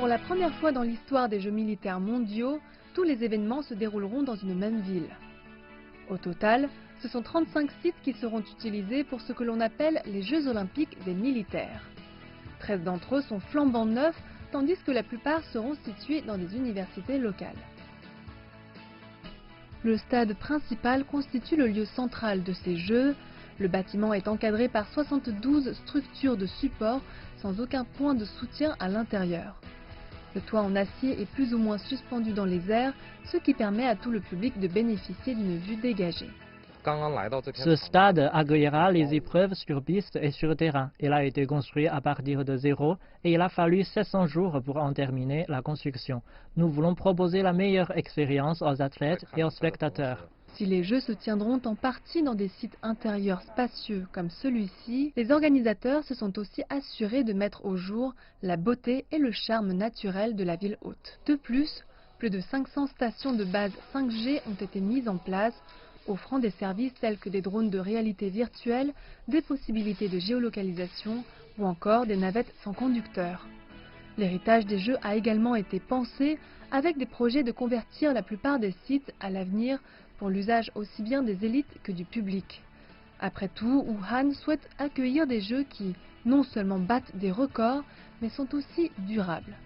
Pour la première fois dans l'histoire des Jeux militaires mondiaux, tous les événements se dérouleront dans une même ville. Au total, ce sont 35 sites qui seront utilisés pour ce que l'on appelle les Jeux olympiques des militaires. 13 d'entre eux sont flambant neufs, tandis que la plupart seront situés dans des universités locales. Le stade principal constitue le lieu central de ces Jeux. Le bâtiment est encadré par 72 structures de support sans aucun point de soutien à l'intérieur. Le toit en acier est plus ou moins suspendu dans les airs, ce qui permet à tout le public de bénéficier d'une vue dégagée. Ce stade accueillera les épreuves sur piste et sur terrain. Il a été construit à partir de zéro et il a fallu 700 jours pour en terminer la construction. Nous voulons proposer la meilleure expérience aux athlètes et aux spectateurs. Si les Jeux se tiendront en partie dans des sites intérieurs spacieux comme celui-ci, les organisateurs se sont aussi assurés de mettre au jour la beauté et le charme naturel de la ville hôte. De plus de 500 stations de base 5G ont été mises en place, offrant des services tels que des drones de réalité virtuelle, des possibilités de géolocalisation ou encore des navettes sans conducteur. L'héritage des Jeux a également été pensé avec des projets de convertir la plupart des sites à l'avenir pour l'usage aussi bien des élites que du public. Après tout, Wuhan souhaite accueillir des Jeux qui non seulement battent des records, mais sont aussi durables.